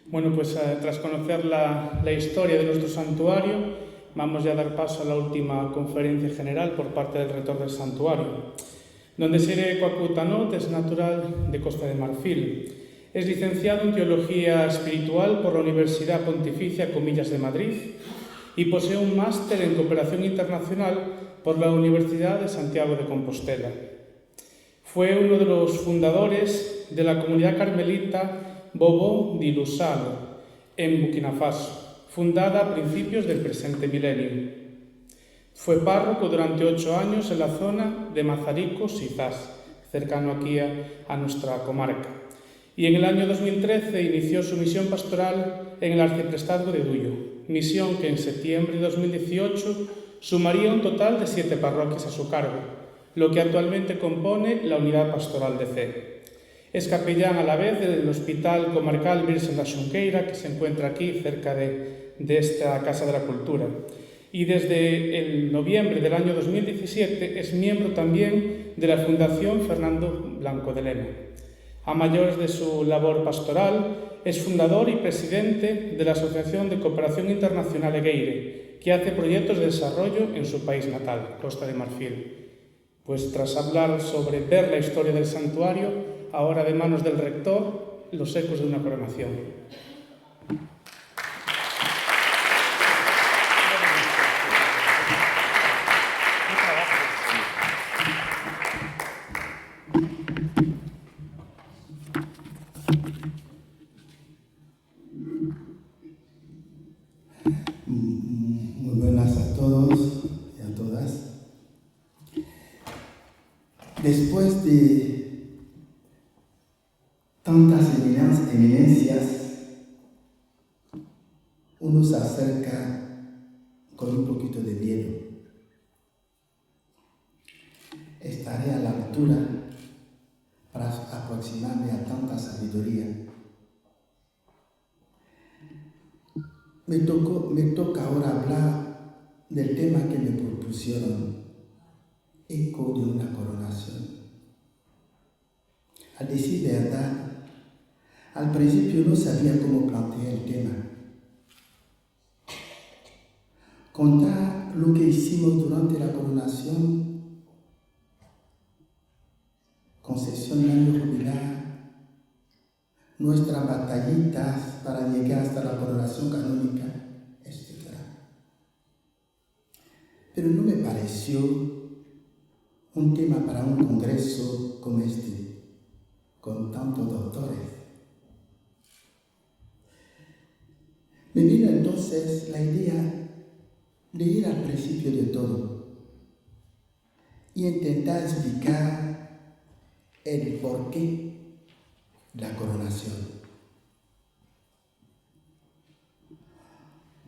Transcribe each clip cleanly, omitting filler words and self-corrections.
Bueno, pues tras conocer la historia de nuestro santuario, vamos ya a dar paso a la última conferencia general por parte del rector del santuario. Don Desiré Coacutanot es natural de Costa de Marfil. Es licenciado en Teología Espiritual por la Universidad Pontificia Comillas de Madrid y posee un máster en Cooperación Internacional por la Universidad de Santiago de Compostela. Fue uno de los fundadores de la comunidad carmelita Bobo di Lusalo, en Burkina Faso, fundada a principios del presente milenio. Fue párroco durante 8 años en la zona de Mazaricos-Sizás, cercano aquí a nuestra comarca. Y en el año 2013 inició su misión pastoral en el arciprestazgo de Duyo, misión que en septiembre de 2018 sumaría un total de 7 parroquias a su cargo, lo que actualmente compone la unidad pastoral de C. Es capellán a la vez del Hospital Comarcal Virgen da Xunqueira, que se encuentra aquí cerca de esta Casa de la Cultura. Y desde el noviembre del año 2017 es miembro también de la Fundación Fernando Blanco de Lema. A mayores de su labor pastoral, es fundador y presidente de la Asociación de Cooperación Internacional Egueire, que hace proyectos de desarrollo en su país natal, Costa de Marfil. Pues tras hablar sobre ver la historia del santuario, ahora de manos del rector, los ecos de una coronación. Muy buenas a todos y a todas. Después de tantas eminencias, uno se acerca con un poquito de miedo. Estaré a la altura para aproximarme a tanta sabiduría. Me toca ahora hablar del tema que me propusieron, eco de una coronación. A decir verdad, al principio no sabía cómo plantear el tema. Contar lo que hicimos durante la coronación, concesión de año jubilar, nuestras batallitas para llegar hasta la coronación canónica, etc. Pero no me pareció un tema para un congreso como este, con tantos doctores. Me vino entonces la idea de ir al principio de todo y intentar explicar el porqué de la coronación.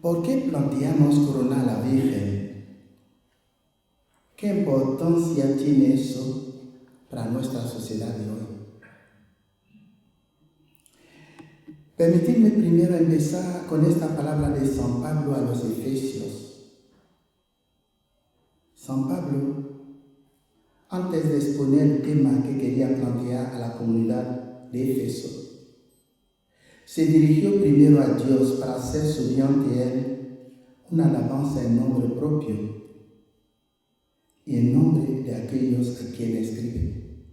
¿Por qué planteamos coronar a la Virgen? ¿Qué importancia tiene eso para nuestra sociedad de hoy? Permitidme primero empezar con esta palabra de San Pablo a los Efesios. San Pablo, antes de exponer el tema que quería plantear a la comunidad de Éfeso, se dirigió primero a Dios para hacer subir ante Él una alabanza en nombre propio y en nombre de aquellos a quienes escribe.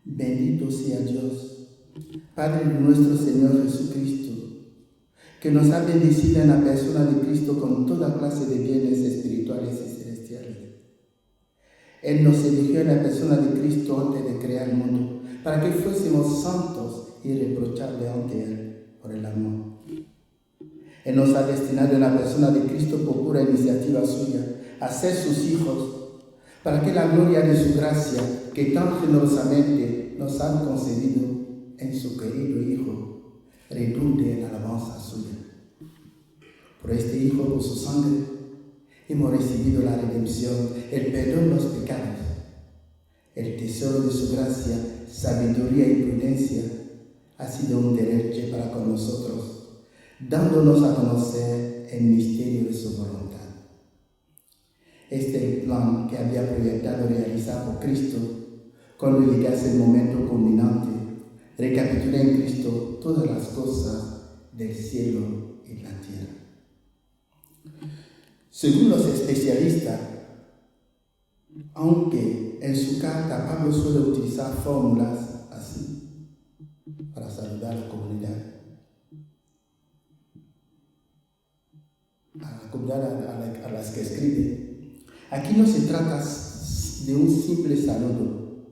Bendito sea Dios, Padre de nuestro Señor Jesucristo, que nos ha bendecido en la persona de Cristo con toda clase de bienes espirituales y celestiales. Él nos eligió en la persona de Cristo antes de crear el mundo, para que fuésemos santos y irreprochables ante Él por el amor. Él nos ha destinado en la persona de Cristo por pura iniciativa suya a ser sus hijos, para que la gloria de su gracia, que tan generosamente nos han concedido en su querido Hijo, redunde en alabanza suya. Por este Hijo, por su sangre, hemos recibido la redención, el perdón de los pecados, el tesoro de su gracia, sabiduría y prudencia, ha sido un derecho para con nosotros, dándonos a conocer el misterio de su voluntad. Este es el plan que había proyectado realizar por Cristo cuando llegase el momento culminante recapitula en Cristo todas las cosas del cielo y la tierra. Según los especialistas, aunque en su carta Pablo suele utilizar fórmulas así para saludar a la comunidad, a las que escribe, aquí no se trata de un simple saludo,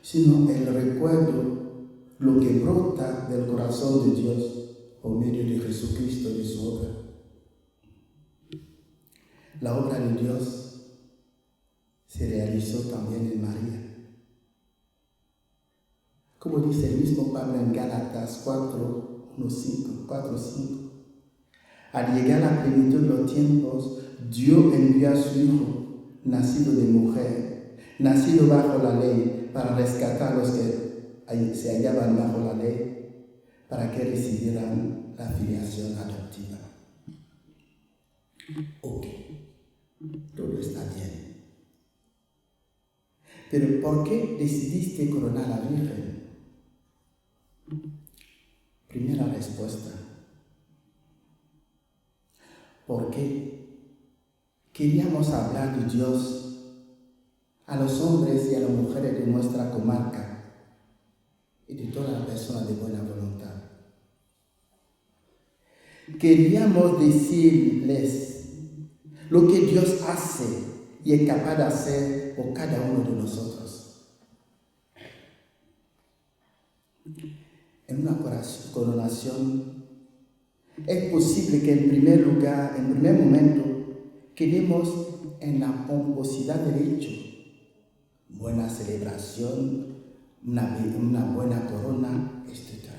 sino el recuerdo, lo que brota del corazón de Dios por medio de Jesucristo y de su obra. La obra de Dios se realizó también en María. Como dice el mismo Pablo en Gálatas 4:5. Al llegar a la plenitud de los tiempos, Dios envió a su Hijo, nacido de mujer, nacido bajo la ley, para rescatar a los que se hallaban bajo la ley, para que recibieran la filiación adoptiva. Ok, todo está bien. Pero ¿por qué decidiste coronar a la Virgen? Primera respuesta. Porque queríamos hablar de Dios a los hombres y a las mujeres de nuestra comarca y de todas las personas de buena voluntad. Queríamos decirles lo que Dios hace y es capaz de hacer por cada uno de nosotros. En una coronación es posible que en primer momento, quedemos en la pomposidad del hecho. Buena celebración, una buena corona, etc.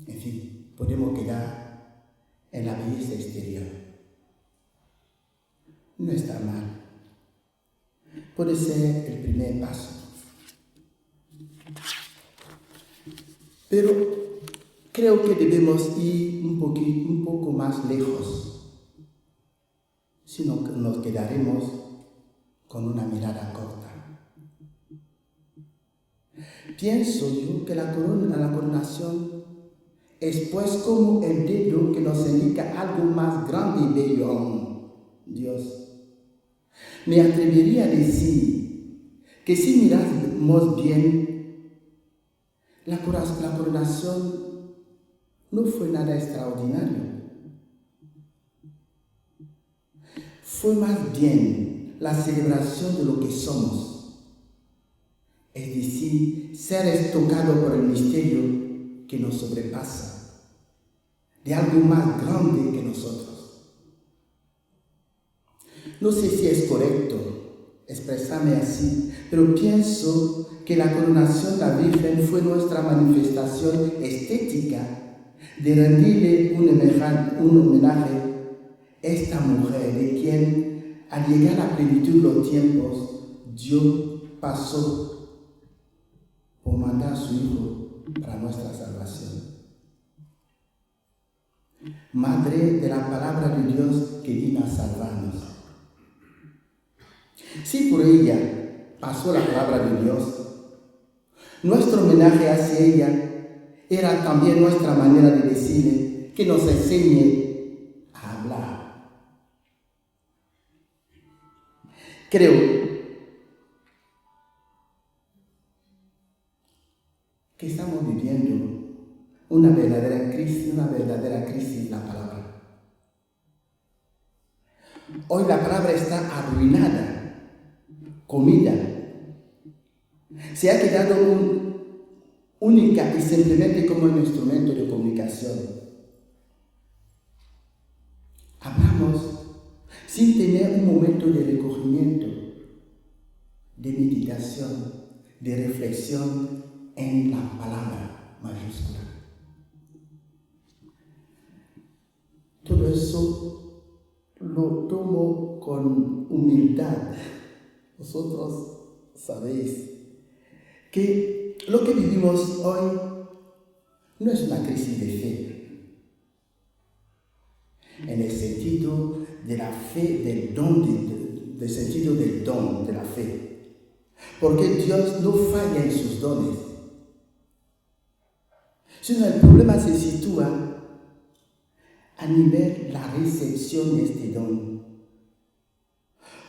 En fin, podemos quedar en la belleza exterior. No está mal. Puede ser el primer paso. Pero creo que debemos ir un poco más lejos, si no nos quedaremos con una mirada corta. Pienso yo que la coronación es pues como el dedo que nos indica algo más grande y bello aún, Dios. Me atrevería a decir que si miramos bien, la coronación no fue nada extraordinario. Fue más bien la celebración de lo que somos, es decir, seres tocados por el misterio que nos sobrepasa, de algo más grande que nosotros. No sé si es correcto expresarme así, pero pienso que la coronación de la Virgen fue nuestra manifestación estética de rendirle un homenaje a esta mujer de quien, al llegar a la plenitud de los tiempos, Dios pasó por mandar a su Hijo para nuestra salvación. Madre de la palabra de Dios que vino a salvarnos. Si por ella pasó la palabra de Dios, nuestro homenaje hacia ella era también nuestra manera de decirle que nos enseñe a hablar. Creo que estamos viviendo una verdadera crisis de la palabra. Hoy la palabra está arruinada, comida. Se ha quedado única y simplemente como un instrumento de comunicación. Hablamos sin tener un momento de recogimiento, de meditación, de reflexión en la palabra mayúscula. Todo eso lo tomo con humildad. Vosotros sabéis que lo que vivimos hoy no es una crisis de fe, en el sentido de la fe, del sentido del don de la fe. porque Dios no falla en sus dones, sino el problema se sitúa a nivel de la recepción de este don.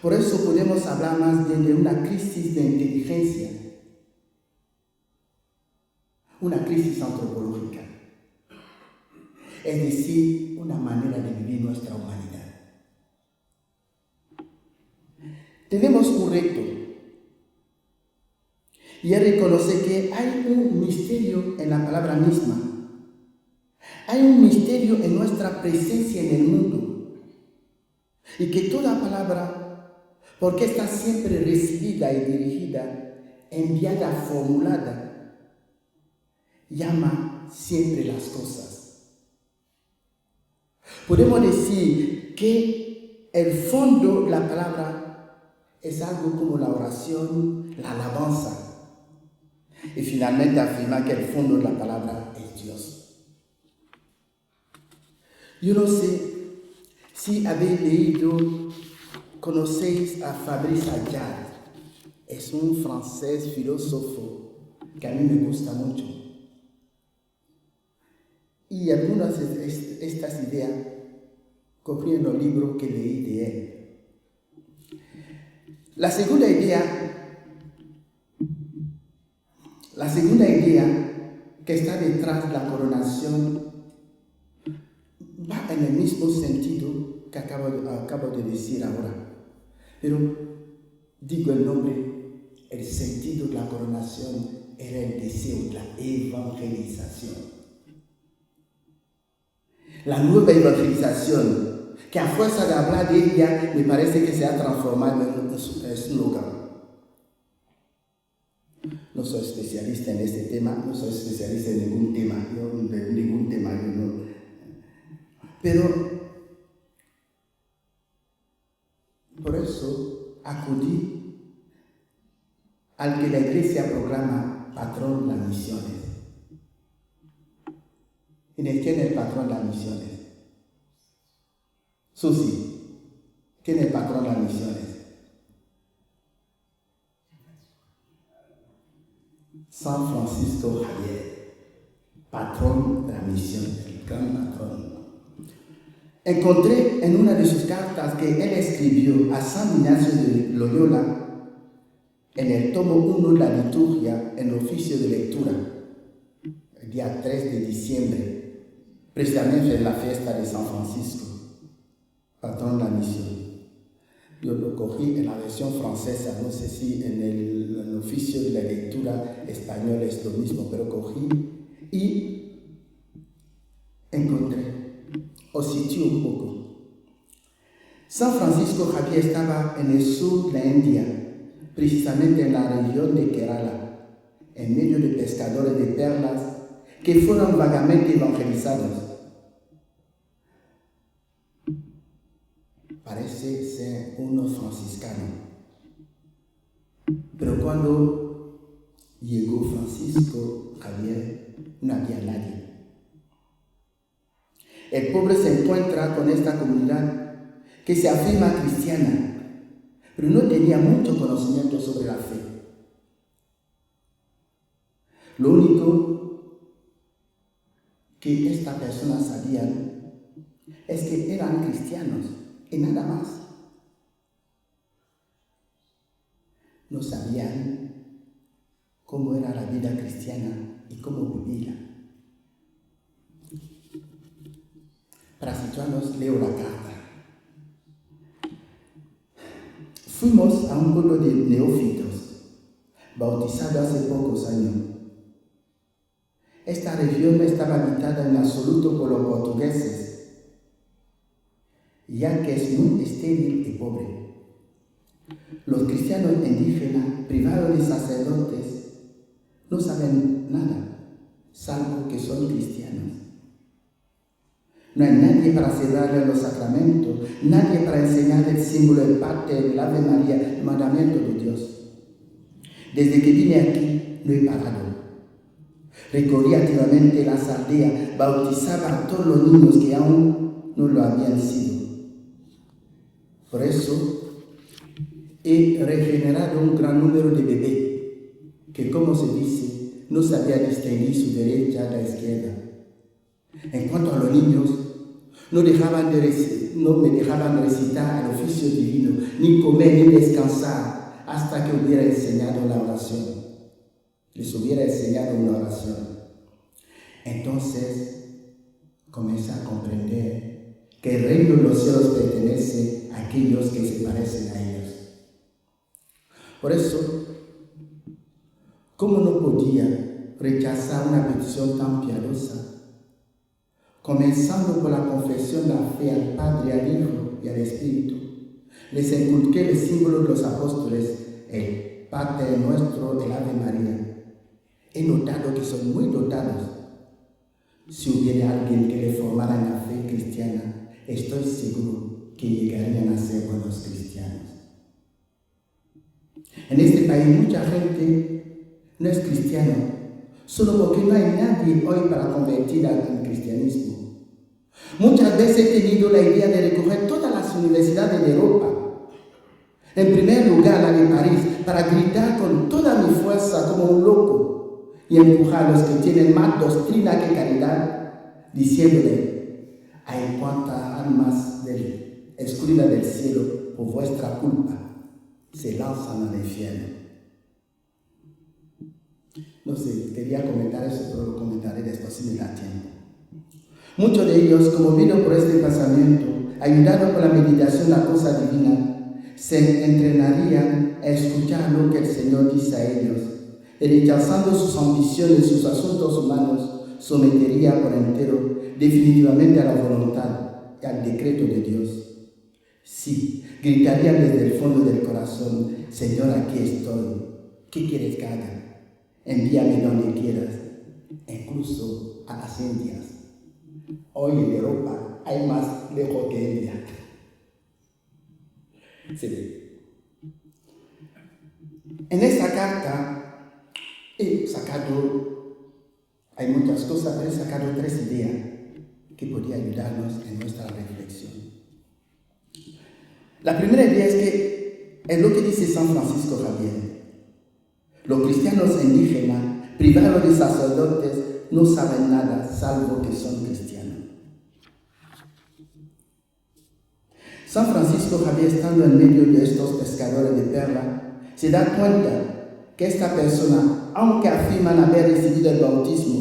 Por eso podemos hablar más bien de una crisis de inteligencia, una crisis antropológica, es decir, una manera de vivir nuestra humanidad. Tenemos un reto, y es reconocer que hay un misterio en la palabra misma, hay un misterio en nuestra presencia en el mundo, y que toda palabra, porque está siempre recibida y dirigida, enviada, formulada, llama siempre las cosas. Podemos decir que el fondo de la palabra es algo como la oración, la alabanza, y finalmente afirma que el fondo de la palabra es Dios. Yo no sé si habéis leído, conocéis a Fabrice Hallard, es un francés filósofo que a mí me gusta mucho. Y algunas de estas ideas cogí en los libros que leí de él. La segunda idea que está detrás de la coronación va en el mismo sentido que acabo de decir ahora. Pero digo el nombre, el sentido de la coronación era el deseo de la evangelización. La nueva evangelización, que a fuerza de hablar de ella, me parece que se ha transformado en un eslogan. No soy especialista en este tema, no soy especialista en ningún tema, pero por eso acudí al que la Iglesia proclama patrón de las misiones. ¿Y quién es el patrón de las misiones? Susi, ¿quién es el patrón de las misiones? San Francisco Javier, patrón de la misión, el gran patrón. Encontré en una de sus cartas que él escribió a San Ignacio de Loyola, en el tomo 1 de la liturgia, en el oficio de lectura, el día 3 de diciembre, precisamente en la fiesta de San Francisco, patrón de la misión. Yo lo cogí en la versión francesa, no sé si en el oficio de la lectura español es lo mismo, pero cogí y encontré, os sitúo un poco. San Francisco Javier estaba en el sur de la India, precisamente en la región de Kerala, en medio de pescadores de perlas que fueron vagamente evangelizados. Parece ser uno franciscano. Pero cuando llegó Francisco Javier, no había nadie. El pobre se encuentra con esta comunidad que se afirma cristiana, pero no tenía mucho conocimiento sobre la fe. Lo único que estas personas sabían es que eran cristianos y nada más. No sabían cómo era la vida cristiana y cómo vivirla. Para situarnos, leo la carta. Fuimos a un pueblo de neófitos, bautizado hace pocos años. Esta región estaba habitada en absoluto por los portugueses, ya que es muy estéril y pobre. Los cristianos indígenas, privados de sacerdotes, no saben nada, salvo que son cristianos. No hay nadie para celebrarle los sacramentos, nadie para enseñar el símbolo del Pater, del Ave María, el mandamiento de Dios. Desde que vine aquí, no he parado. Recorrí activamente las aldeas, bautizaba a todos los niños que aún no lo habían sido. Por eso, he regenerado un gran número de bebés que, como se dice, no sabía distinguir su derecha de la izquierda. En cuanto a los niños, no me dejaban recitar el oficio divino, ni comer ni descansar hasta que hubiera enseñado la oración. Les hubiera enseñado una oración. Entonces comencé a comprender que el reino de los cielos pertenece a aquellos que se parecen a ellos. Por eso, ¿cómo no podía rechazar una petición tan piadosa? Comenzando por la confesión de la fe al Padre, al Hijo y al Espíritu, les inculqué el símbolo de los apóstoles, el Pater Nuestro, el Ave María. He notado que son muy dotados. Si hubiera alguien que le formara en la fe cristiana, estoy seguro que llegarían a ser buenos cristianos. En este país mucha gente no es cristiana, solo porque no hay nadie hoy para convertir al cristianismo. Muchas veces he tenido la idea de recorrer todas las universidades de Europa. En primer lugar, la de París, para gritar con toda mi fuerza como un loco y empujar a los que tienen más doctrina que caridad, diciéndole: hay cuantas almas excluidas del cielo por vuestra culpa se lanzan al infierno. No sé, quería comentar eso, pero lo comentaré después si me da tiempo. Muchos de ellos, como vino por este pensamiento, ayudados por la meditación de la cosa divina, se entrenarían a escuchar lo que el Señor dice a ellos, y rechazando sus ambiciones y sus asuntos humanos, sometería por entero definitivamente a la voluntad y al decreto de Dios. Sí, gritarían desde el fondo del corazón: Señor, aquí estoy. ¿Qué quieres que haga? Envíame donde quieras, incluso a las Indias. Hoy en Europa hay más lejos que India. Se ve. En esta carta hay muchas cosas, pero he sacado 3 ideas que podrían ayudarnos en nuestra reflexión. La primera idea es lo que dice San Francisco Javier. Los cristianos indígenas, privados de sacerdotes, no saben nada salvo que son cristianos. San Francisco Javier, estando en medio de estos pescadores de perla, se da cuenta que esta persona, aunque afirman haber recibido el bautismo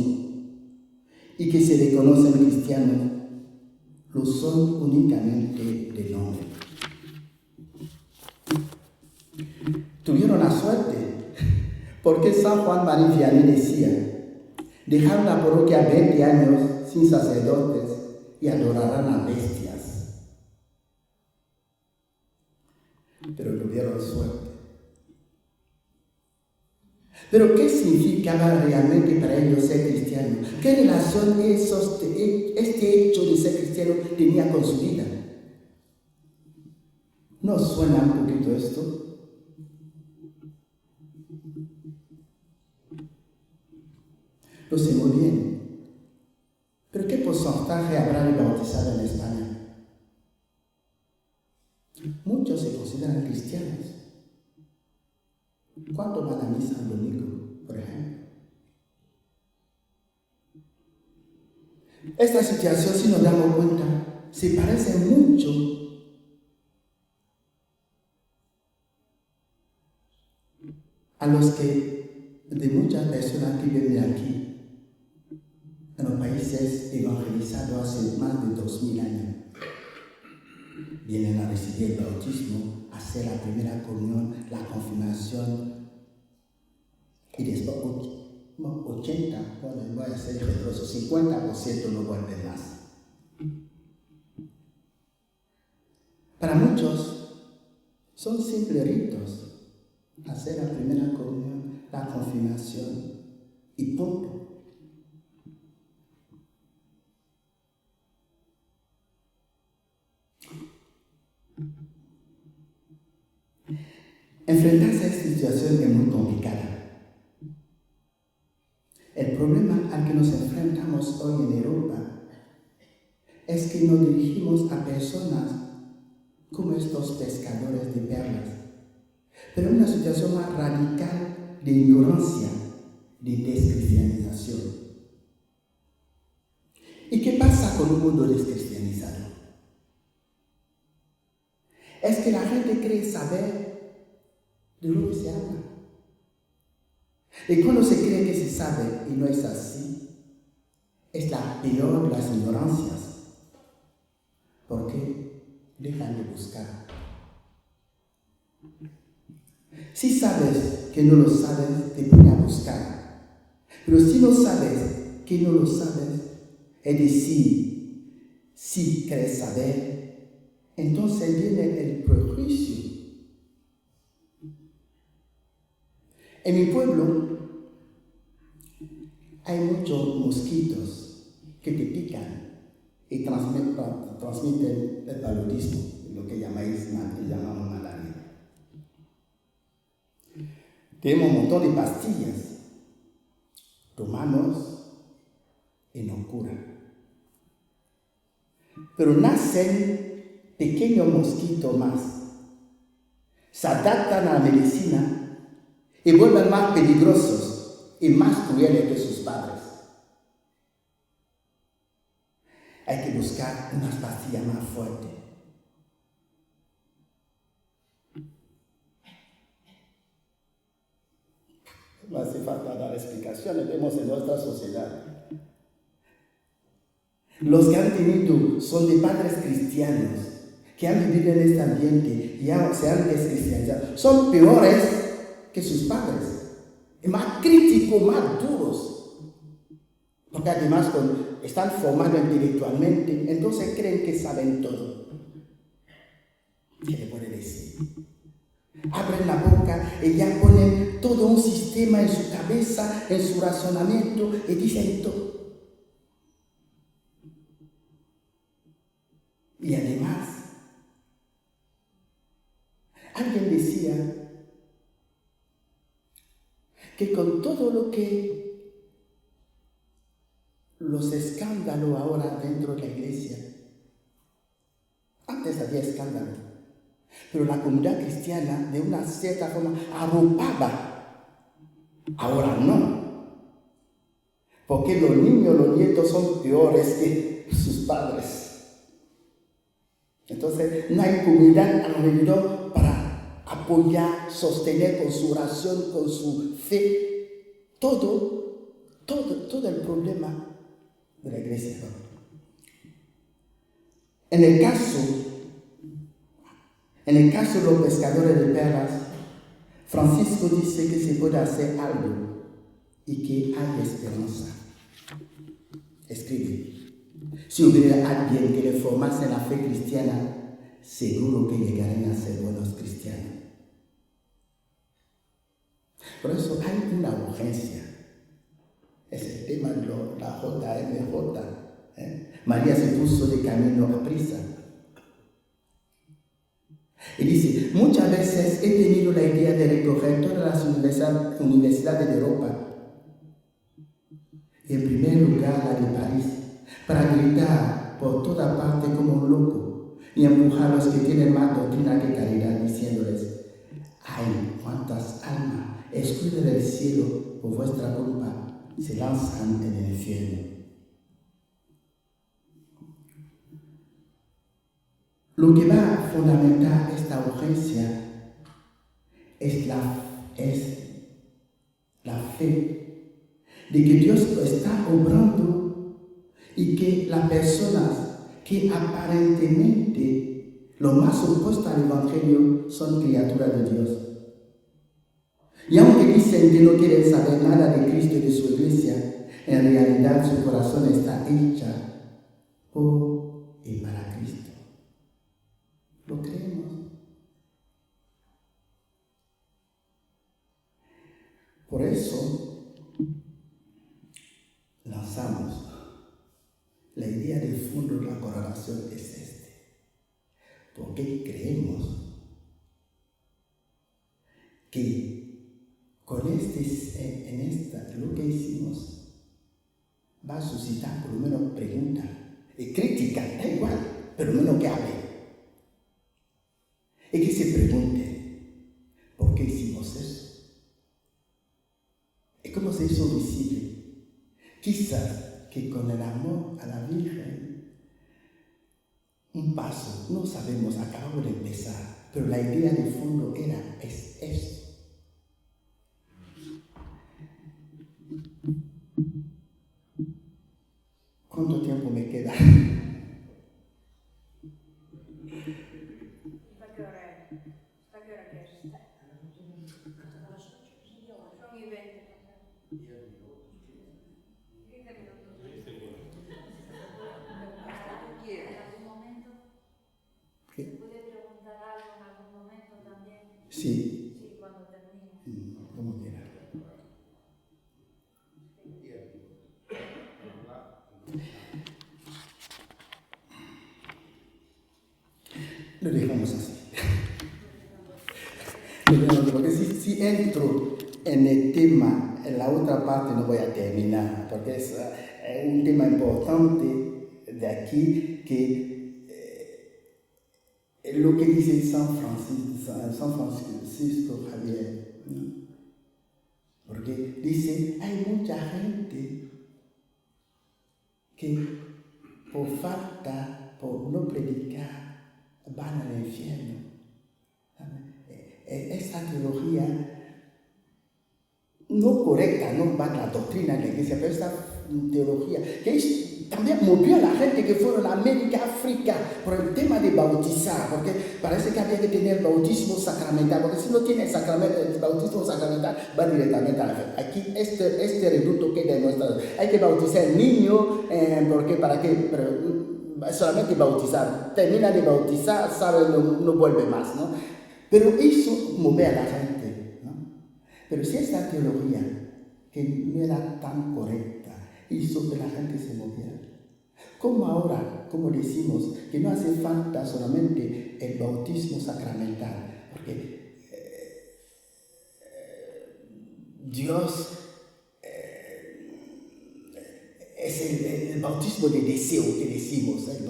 y que se reconocen cristianos, lo son únicamente de nombre. Tuvieron la suerte, porque San Juan María Vianney decía: dejaron la parroquia 20 años sin sacerdotes y adorarán a bestias. Pero tuvieron suerte. Pero ¿qué significaba realmente para ellos ser cristianos? ¿Qué relación este hecho de ser cristiano tenía con su vida? ¿No suena un poquito esto? Lo sé muy bien. ¿Pero qué porcentaje habrá de bautizado en España? Muchos se consideran cristianos. ¿Cuánto van a misa el domingo, por ejemplo? Esta situación, si nos damos cuenta, se parece mucho a los que de muchas personas que viven aquí en los países evangelizados hace más de 2000 años. Vienen a recibir el bautismo, a hacer la primera comunión, la confirmación, y después 80, bueno, voy a ser generoso, 50% no vuelven más. Para muchos son simples ritos, hacer la primera comunión, la confirmación y punto. Enfrentarse a esta situación es muy complicada. El problema al que nos enfrentamos hoy en Europa es que nos dirigimos a personas como estos pescadores de perlas, pero una situación más radical de ignorancia, de descristianización. ¿Y qué pasa con un mundo descristianizado? Es que la gente cree saber de lo que se habla. Y cuando se cree que se sabe y no es así, es la peor de las ignorancias, porque dejan de buscar. Si sabes que no lo sabes, te pones a buscar. Pero si no sabes que no lo sabes, es decir, si quieres saber, entonces viene el prejuicio. En mi pueblo hay muchos mosquitos que te pican y transmiten el paludismo, lo que llamamos malaria. Tenemos un montón de pastillas, tomamos y no curan. Pero nacen pequeños mosquitos más, se adaptan a la medicina y vuelven más peligrosos y más crueles que sus padres. Hay que buscar unas pastillas más fuertes. No hace falta dar explicaciones, vemos en nuestra sociedad. Los que han tenido son de padres cristianos, que han vivido en este ambiente y ya se han descristianizado. Son peores que sus padres, más críticos, más duros. Porque además están formados intelectualmente, entonces creen que saben todo. ¿Qué le puede decir? Abren la boca y ya ponen todo un sistema en su cabeza, en su razonamiento y dicen todo. Y además, alguien decía que con todo lo que los escándalos ahora dentro de la iglesia, antes había escándalos, pero la comunidad cristiana de una cierta forma arropaba, ahora no, porque los niños, los nietos son peores que sus padres. Entonces no hay comunidad alrededor para apoyar, sostener con su oración, con su fe, todo el problema de la iglesia. En el caso de los pescadores de perlas, Francisco dice que se puede hacer algo y que hay esperanza. Escribe: si hubiera alguien que le formase en la fe cristiana, seguro que llegarían a ser buenos cristianos. Por eso hay una urgencia. Es el tema de la JMJ. María se puso de camino a prisa. Y dice: muchas veces he tenido la idea de recorrer todas las universidades de Europa. Y en primer lugar la de París, para gritar por toda parte como un loco y empujar a los que tienen más doctrina que caridad, diciéndoles: ¡ay, cuántas almas excluidas del cielo por vuestra culpa se lanzan en el infierno! Lo que va a fundamentar esta urgencia es la fe de que Dios está obrando y que las personas que aparentemente lo más opuesto al Evangelio son criaturas de Dios. Y aunque dicen que no quieren saber nada de Cristo y de su iglesia, en realidad su corazón está hecha por y para Cristo. ¿Lo creemos? Por eso lanzamos la idea del fondo de la coronación es este. Porque creemos que con lo que hicimos va a suscitar por lo menos preguntas y críticas, da igual, pero menos que hable. Y que se pregunte, ¿por Quizás que con el amor a la Virgen, un paso, no sabemos, acabamos de empezar, pero la idea de fondo es esto. ¿Cuánto tiempo me queda? ¿Hasta qué hora quieres? Hasta las 8. Son y 20. 15 minutos. ¿En algún momento? ¿Qué? ¿Se puede preguntar algo en algún momento también? Sí. Sí, cuando termine. Como quiera. Lo dejamos así. Porque si entro en el tema, en la otra parte no voy a terminar, porque es un tema importante de aquí que lo que dice San Francisco Javier, ¿no? Porque dice, hay mucha gente que por falta, por no predicar, van al infierno. Esta teología no correcta, no va la doctrina de la Iglesia, pero esta teología que también movió a la gente que fueron a América, África, por el tema de bautizar, porque parece que había que tener bautismo sacramental, porque si no tiene el bautismo sacramental, va directamente a la fe. Aquí este reducto que demuestra, hay que bautizar al niño, porque para qué, pero solamente bautizar, termina de bautizar, sabe, no vuelve más, ¿no? Pero eso mueve a la gente, ¿no? Pero si esta teología, que no era tan correcta, hizo que la gente se moviera, como ahora, como decimos, que no hace falta solamente el bautismo sacramental, porque Dios es el bautismo de deseo que decimos, es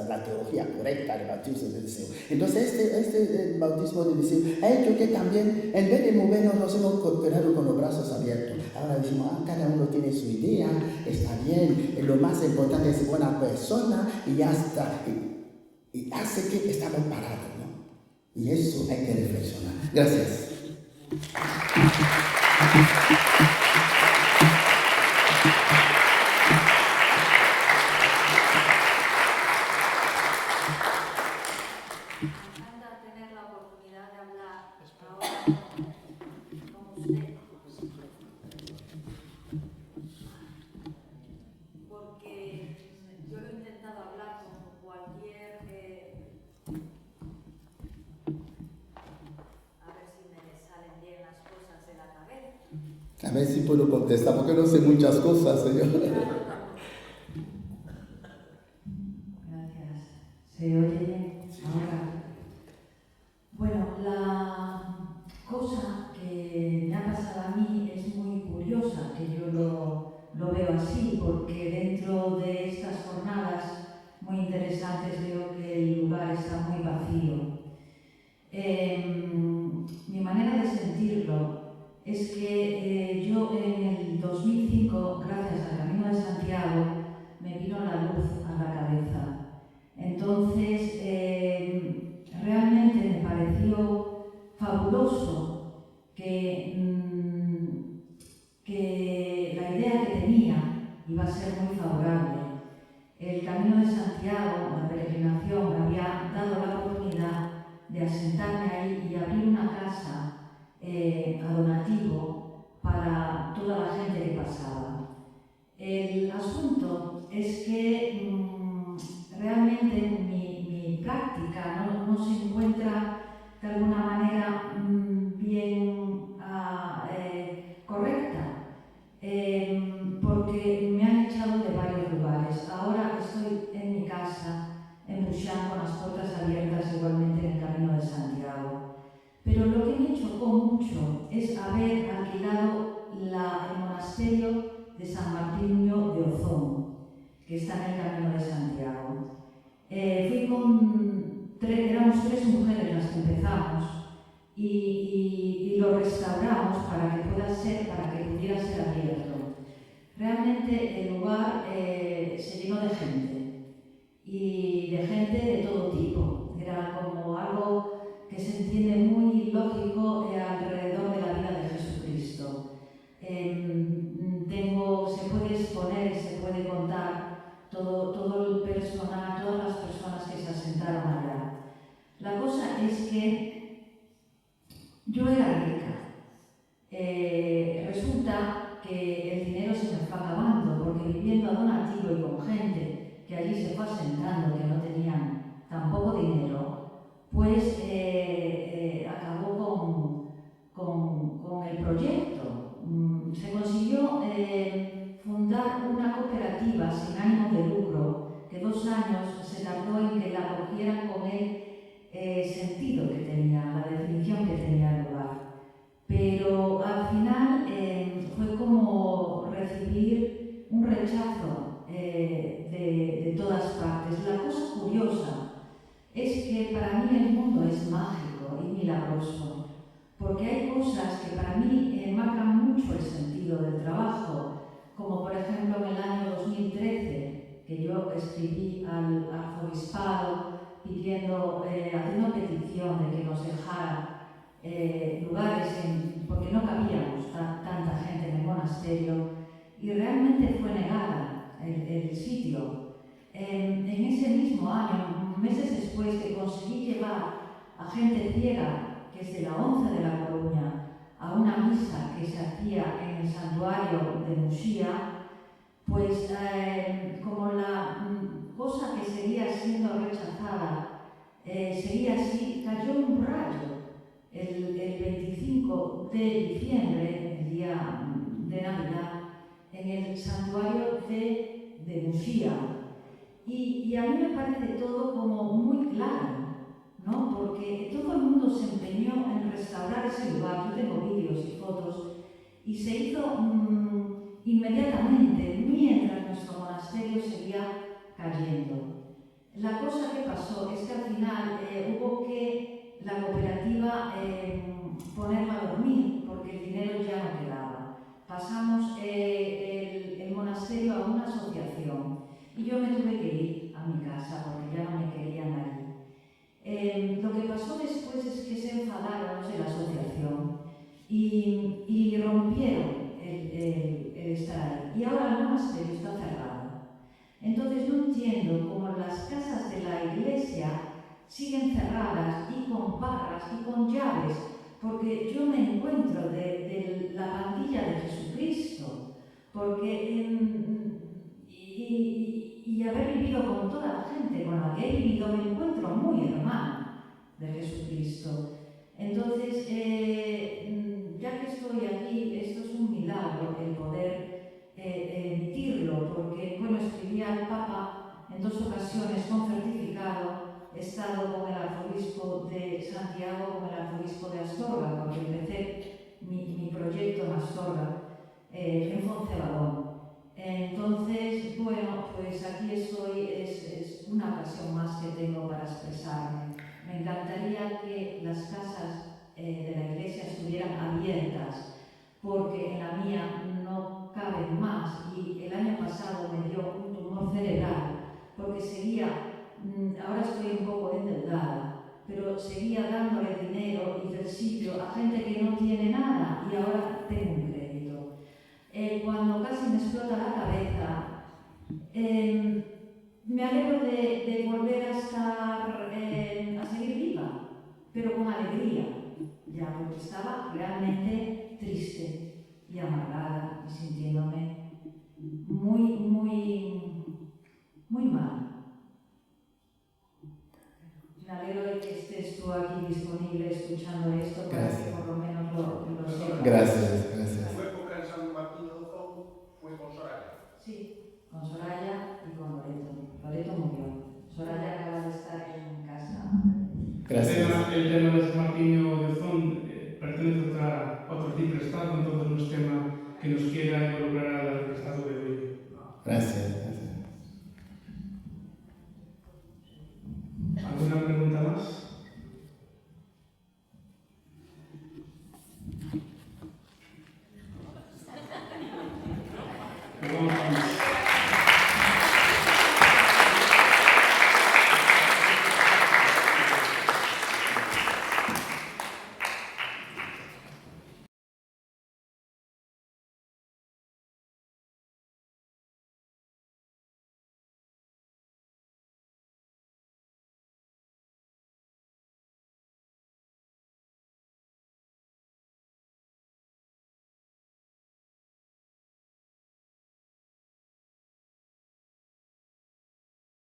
la teología correcta del bautismo de deseo. Entonces este bautismo de deseo ha hecho que también, en vez de movernos, nos hemos quedado con los brazos abiertos. Ahora decimos, cada uno tiene su idea, está bien, lo más importante es buena persona y ya está. Y hace que estamos parados, ¿no? Y eso hay que reflexionar. Gracias. A ver si puedo contestar, porque no sé muchas cosas, señor. Gracias. ¿Se oye bien ahora? Bueno, la cosa que me ha pasado a mí es muy curiosa, que yo lo veo así, porque dentro de estas jornadas muy interesantes veo que el lugar está muy vacío. Mi manera de sentirlo es que yo en el 2005, gracias al Camino de Santiago, me vino la luz a la cabeza. Entonces, realmente me pareció fabuloso que la idea que tenía iba a ser muy favorable. El Camino de Santiago, la peregrinación, me había dado la oportunidad de asentarme ahí y abrir una casa a donativo para toda la gente que pasaba. El asunto es que realmente mi práctica no se encuentra de alguna manera bien correcta, porque me han echado de varios lugares. Ahora estoy en mi casa, en Buchan, con las puertas abiertas, igualmente en el Camino de Santiago. Pero lo que me chocó mucho es haber alquilado el monasterio de San Martiño de Ozón, que está en el Camino de Santiago. Éramos 3 mujeres las que empezamos y lo restauramos para que pudiera ser abierto. realmente el lugar se llenó de gente, y de gente de todo tipo. Era como algo que se entiende muy lógico alrededor de la vida de Jesucristo. Se puede exponer y se puede contar todo el personal, todas las personas que se asentaron allá. La cosa es que yo era rica. Resulta que el dinero se me fue acabando, porque viviendo a donativo y con gente que allí se fue asentando, que no tenían tampoco dinero, pues acabó con el proyecto. Se consiguió fundar una cooperativa sin ánimo de lucro, que 2 años se tardó en que la cogieran con el sentido que tenía, la definición que tenía el lugar. Pero al final fue como recibir un rechazo de todas partes. La cosa curiosa es que para mí el mundo es mágico y milagroso, porque hay cosas que para mí marcan mucho el sentido del trabajo, como por ejemplo en el año 2013, que yo escribí al arzobispado pidiendo, haciendo petición de que nos dejara lugares, porque no cabíamos tanta gente en el monasterio, y realmente fue negada el sitio. En ese mismo año, meses después, que conseguí llevar a gente ciega, que es de la ONCE de La Coruña, a una misa que se hacía en el santuario de Muxía, pues como la cosa que seguía siendo rechazada seguía así, cayó un rayo el 25 de diciembre, el día de Navidad, en el santuario de Muxía. Y a mí me parece todo como muy claro, ¿no? Porque todo el mundo se empeñó en restaurar ese lugar. Yo tengo vídeos y fotos, y se hizo inmediatamente, mientras nuestro monasterio seguía cayendo. La cosa que pasó es que al final hubo que la cooperativa ponerla a dormir, porque el dinero ya no quedaba. Pasamos el monasterio a una asociación, y yo me tuve que ir a mi casa porque ya no me querían allí. Lo que pasó después es que se enfadaron los de la asociación y rompieron el estar ahí. Y ahora el monasterio está cerrado. Entonces no entiendo cómo las casas de la iglesia siguen cerradas y con barras y con llaves, porque yo me encuentro de la pandilla de Jesucristo, porque y haber vivido con toda la gente con la que he vivido, me encuentro muy hermana de Jesucristo. Entonces, ya que estoy aquí, esto es un milagro el poder emitirlo, porque, bueno, escribí al Papa en 2 ocasiones con certificado. He estado con el arzobispo de Santiago, con el arzobispo de Astorga, porque empecé mi proyecto en Astorga, en Foncebadón. Entonces, bueno, pues aquí estoy, es una ocasión más que tengo para expresarme. Me encantaría que las casas de la iglesia estuvieran abiertas, porque en la mía no caben más, y el año pasado me dio un tumor cerebral, porque seguía, ahora estoy un poco endeudada, pero seguía dándole dinero y del sitio a gente que no tiene nada, y ahora tengo un crédito. Cuando casi me explota la cabeza, me alegro de volver a estar, a seguir viva, pero con alegría, ya, porque estaba realmente triste y amargada y sintiéndome muy mal. Me alegro de que estés tú aquí disponible escuchando esto, para que por lo menos lo sepas. Gracias. ¿Tu época en San Martín de Ozón fue con Soraya? Sí, con Soraya y con Loreto. Loreto murió. Soraya acaba de estar en casa. Gracias. El tema de San Martín de Ozón pertenece a otro arciprestado, entonces no es tema que nos quiera involucrar al arciprestado de hoy. Gracias.